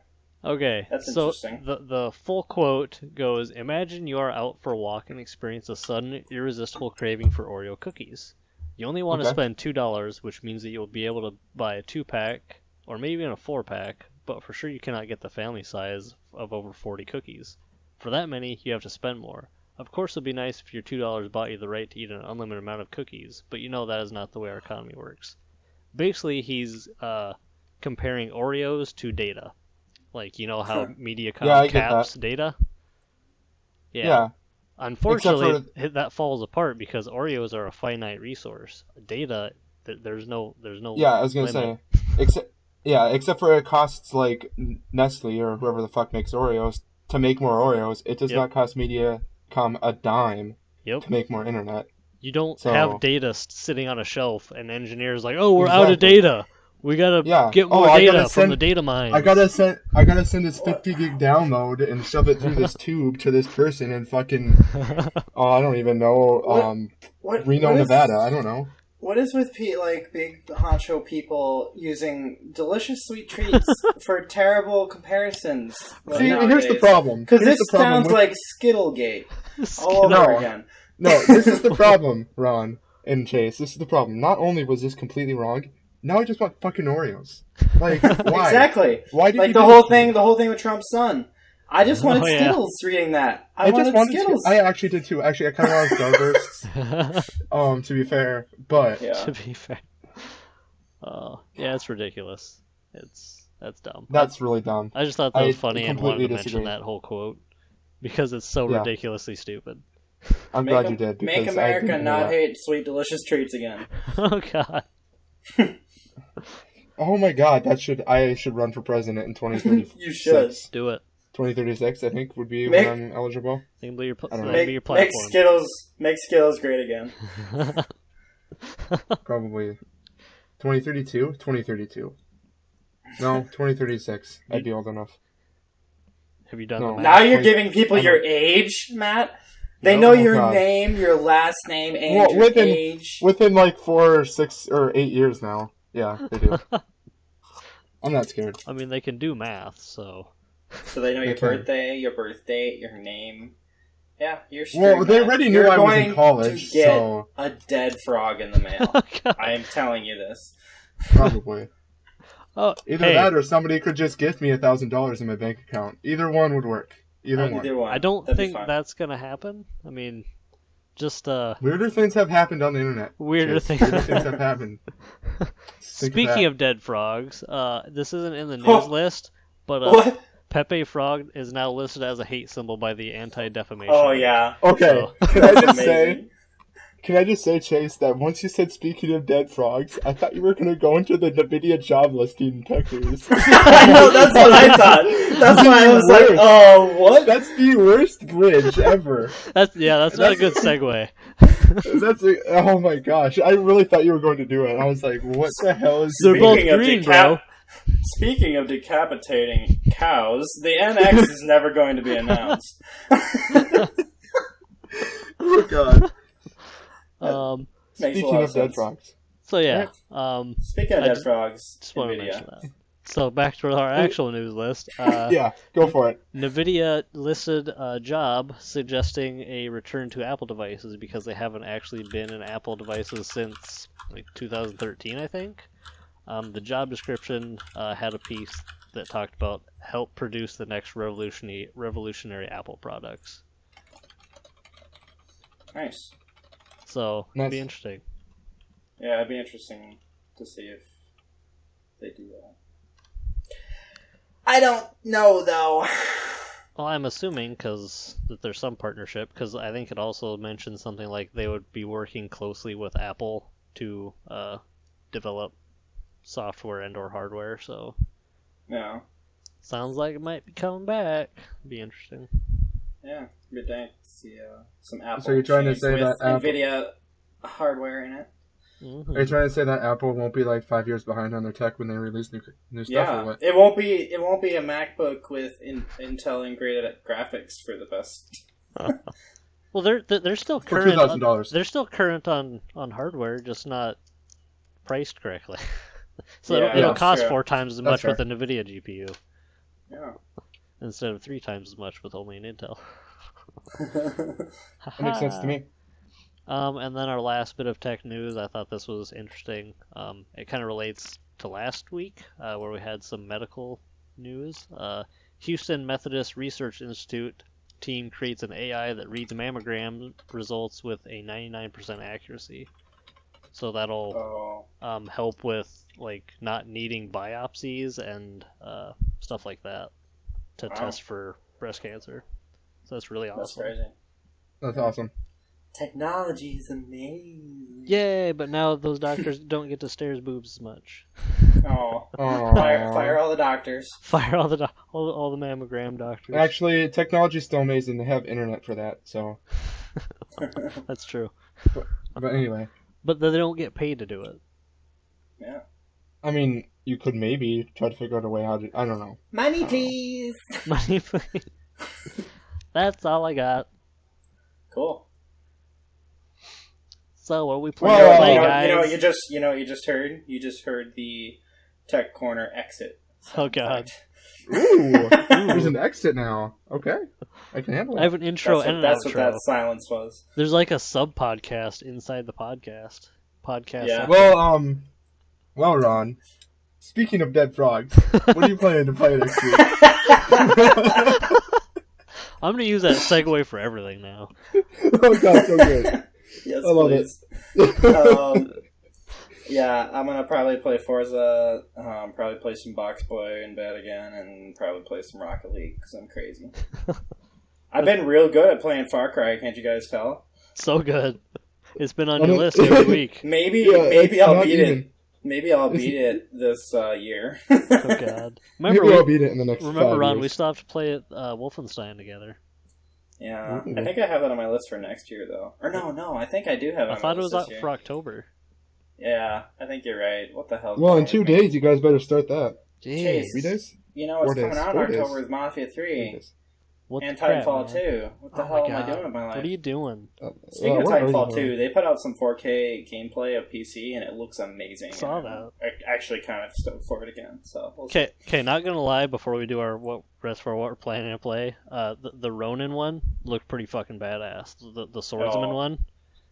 Okay, That's so interesting. the full quote goes, "Imagine you are out for a walk and experience a sudden, irresistible craving for Oreo cookies. You only want to Okay. spend $2, which means that you'll be able to buy a 2-pack, or maybe even a 4-pack, but for sure you cannot get the family size of over 40 cookies. For that many, you have to spend more. Of course, it would be nice if your $2 bought you the right to eat an unlimited amount of cookies, but you know that is not the way our economy works." Basically, he's comparing Oreos to data. Like, you know how Mediacom Yeah, I get caps data? Yeah. Unfortunately, that falls apart because Oreos are a finite resource. Data, there's no Yeah, I was gonna limit. say. Except for it costs like Nestle or whoever the fuck makes Oreos to make more Oreos. It does Yep. not cost Mediacom a dime Yep. to make more internet. You don't So- have data sitting on a shelf and engineers like, "Oh, we're out of data. We gotta Yeah. get Oh, more I data gotta from send- the data mine." I gotta send this 50 gig download and shove it through this tube to this person in fucking I don't even know Reno, what is- Nevada. I don't know. What is with big honcho people using delicious sweet treats for terrible comparisons? See, here's the problem. Because Here's this the problem sounds with- like Skittlegate all over No. again. No, this is the problem, Ron and Chase. This is the problem. Not only was this completely wrong, now I just want fucking Oreos. Like, why? Exactly. Why did Like you the do whole this to me? thing, with Trump's son. I just wanted Oh, yeah. Skittles reading that. I just wanted wanted Skittles. I actually did too. Actually, I kind of wanted Starbursts. To be fair, but Yeah. To be fair. Yeah, it's ridiculous. That's dumb. that's really dumb. I just thought that was I funny and completely wanted to mention disagree. that whole quote because it's so Yeah. ridiculously stupid. I'm glad you did. Make because I America didn't know not that. hate sweet, delicious treats again. Oh god. Oh my god, I should run for president in 2036. You should. Do it. 2036, I think, would be Make- when I'm eligible. They can be your, I don't know. that'll be your Make platform. Skittles great again. Probably 2032. 2032. No, 2036. I'd be old enough. Have you done No. the math? Now you're Like, giving people I your age, Matt. They No. know Oh, your God. name, your last name, and Well, your within- age. Within like 4 or 6 or 8 years now. Yeah, they do. I'm not scared. I mean, they can do math, so So they know your Okay. birthday, your birth date, your name. Yeah, you're Well, screwed, they man. already knew You're I was in going college, to get so a dead frog in the mail. Oh, God. I am telling you this. probably. Oh, Either hey, that or somebody could just gift me $1,000 in my bank account. Either one would work. Either one. Either one. I don't That'd be think fine. that's gonna happen. I mean, just Weirder things have happened on the internet. weirder Chase. things. Weirder things have happened. Speaking of dead frogs, this isn't in the news Oh. list, but What? Pepe Frog is now listed as a hate symbol by the Anti-Defamation Oh, League. yeah. Okay, So- can I That's just say, amazing. Chase, that once you said speaking of dead frogs, I thought you were going to go into the NVIDIA job listing in tech news. I know, that's what I thought. That's why I was like, Worse. oh, what? That's the worst bridge ever. That's not a good segue. Oh my gosh, I really thought you were going to do it. I was like, what the hell is They're this? both Speaking of green, bro. Speaking of decapitating cows, the NX is never going to be announced. Oh god. Makes a Speaking lot of dead sense. frogs. So yeah, Speaking of I dead just- frogs, just want to mention NVIDIA. that. So back to our actual news list. Yeah, go for it. NVIDIA listed a job suggesting a return to Apple devices because they haven't actually been in Apple devices since like 2013, I think. The job description had a piece that talked about help produce the next revolutionary Apple products. Nice. So it'd be Nice. interesting. Yeah, it'd be interesting to see if they do that. I don't know, though. Well, I'm assuming that there's some partnership, because I think it also mentioned something like they would be working closely with Apple to develop software and/or hardware. So No. sounds like it might be coming back. Be interesting. Yeah, good day to see some Apple. So you're trying to machines say with that Apple- NVIDIA hardware in it? Mhm. Are you trying to say that Apple won't be like 5 years behind on their tech when they release new stuff or Yeah, what? it won't be a MacBook with Intel integrated graphics for the best. Well, they're still For current. $2,000. They're still current on hardware, just not priced correctly. So Yeah, it'll that's cost true. 4 times as That's much fair. with an NVIDIA GPU Yeah. instead of 3 times as much with only an Intel. That makes sense to me. And then our last bit of tech news, I thought this was interesting. It kind of relates to last week, where we had some medical news. Houston Methodist Research Institute team creates an AI that reads mammogram results with a 99% accuracy. So that'll Oh, help with like not needing biopsies and stuff like that to Wow. test for breast cancer. So that's really that's awesome. crazy. That's awesome. Technology is amazing. Yay! But now those doctors don't get to stare his boobs as much. Oh, Aww. fire all the doctors. Fire all the all the mammogram doctors. Actually, technology's still amazing. They have internet for that, so. That's true. But anyway, But they don't get paid to do it. Yeah. I mean, you could maybe try to figure out a way how to. I don't know. Money, please. Money, please. That's all I got. Cool. So what are we Well, playing to play, you guys? know, you just heard. You just heard the Tech Corner exit. Oh god. Ooh, there's an exit now. Okay, I can handle I have it. an intro and an That's outro. what that silence was. There's like a sub podcast inside the podcast. Podcast. Yeah. Well, Ron. Speaking of dead frogs, what are you planning to play next week? I'm gonna use that segue for everything now. Oh god, so good. Yes, I love please. Yeah, I'm gonna probably play Forza, probably play some Box Boy in bed again, and probably play some Rocket League because I'm crazy. I've been real good at playing Far Cry, can't you guys tell? So good. It's been on your list every week. Maybe Yeah, maybe it's I'll not beat even. it. Maybe I'll beat it this year. Oh god. Maybe Remember, I'll beat it in the next 5 Ron, years. we still have to play Wolfenstein together. Yeah, Ooh. I think I have that on my list for next year, though. Or no, I think I do have it I on thought my it list was this out year. for October. Yeah, I think you're right. What the hell? Well, in 2 days, you guys better start that. Jeez. Chase. 3 days? You know what's 4 days. coming out 4 in days. October is Mafia 3 3. days. What and the crap, Titanfall man? 2. What the Oh hell my am I God. doing with my life? What are you doing? Speaking of what are you Titanfall doing? 2, they put out some 4K gameplay of PC, and it looks amazing. Saw and that. I'm actually kind of stoked for it again. So we'll Okay, not gonna lie. Before we do our what we're planning to play, the Ronin one looked pretty fucking badass. The swordsman Oh. one,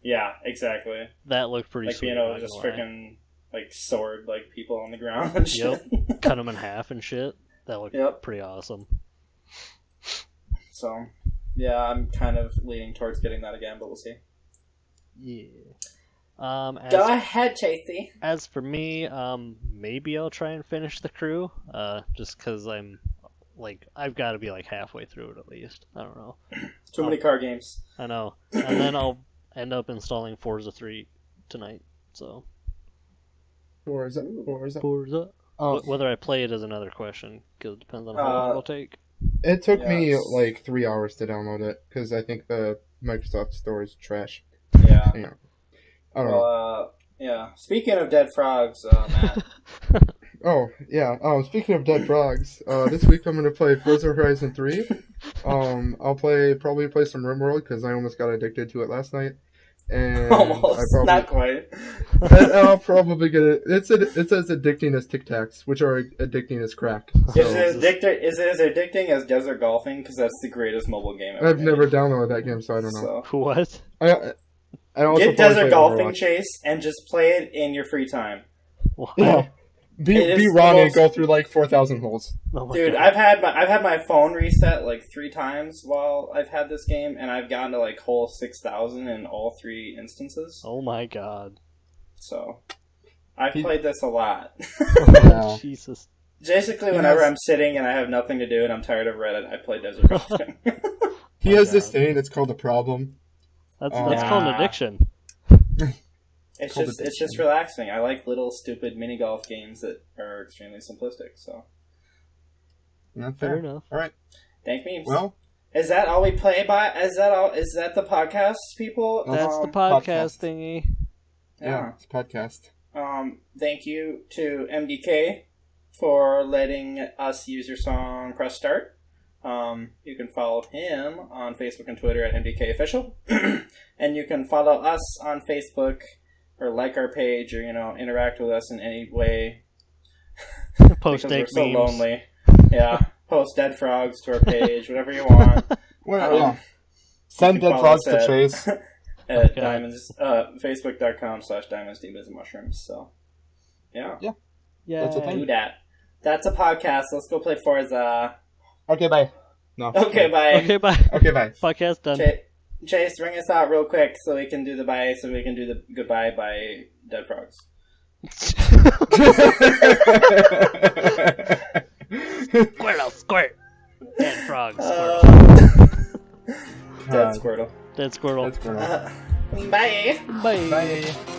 Yeah, exactly. that looked pretty Like sweet. being able not to just gonna lie. freaking like sword like people on the ground and shit. Yep, cut them in half and shit. That looked Yep. pretty awesome. So yeah, I'm kind of leaning towards getting that again, but we'll see. Yeah. Go ahead, Chasey. As for me, maybe I'll try and finish the crew. Just because I'm like I've got to be like halfway through it at least. I don't know. Too many car games. I know, and then I'll end up installing Forza 3 tonight. So Forza. Forza. Oh, Whether I play it is another question because it depends on how long it'll take. it took me Yes. like 3 hours to download it because I think the Microsoft Store is trash. Yeah. Yeah. I don't know. Well, yeah. Speaking of dead frogs, Matt. Oh, yeah. Speaking of dead frogs, this week I'm gonna play Forza Horizon 3. I'll probably play some RimWorld because I almost got addicted to it last night. And Almost, not quite. I'll probably get it. It's as addicting as Tic Tacs, which are addicting as crack. So, Is it as addicting as desert golfing? Because that's the greatest mobile game ever. I've made. never downloaded that game, so I don't know. So, What? I also get probably desert play golfing, Overwatch. Chase, and just play it in your free time. What? Yeah. It Be is Ronnie the and go through like 4,000 holes. Oh my Dude, God. I've had my phone reset like 3 times while I've had this game, and I've gotten to like hole 6,000 in all 3 instances. Oh my God. So, I've played this a lot. Yeah. Jesus. Basically, whenever I'm sitting and I have nothing to do and I'm tired of Reddit, I play desert golfing. He Oh, has this God. thing that's called a problem. That's Yeah. called an addiction. It's Called just addiction. relaxing. I like little stupid mini golf games that are extremely simplistic. So, Yeah, Fair enough. All right. thank memes. Well, Is that all we play by? Is that all? Is that the podcast, people? That's the podcast. podcast thingy. yeah, it's a podcast. Thank you to MDK for letting us use your song Press Start. You can follow him on Facebook and Twitter at MDK Official. And you can follow us on Facebook or like our page or, interact with us in any way. Post because dank we're so memes. lonely. Yeah. Post dead frogs to our page, whatever you want. Well, send you can dead follow frogs us to at- Chase. At Okay. diamonds, facebook.com/diamondsdemusmushrooms. So, yeah. Yeah. That's a thing. Do that. That's a podcast. Let's go play Forza. Okay, bye. No. Okay, bye. Okay, bye. Okay, bye. Podcast done. Chase, ring us out real quick so we can do the bye, so we can do the goodbye by dead frogs. Squirtle, squirt. Dead frog, squirtle. Dead Squirtle. Dead squirtle. That's cool. Bye. Bye. Bye.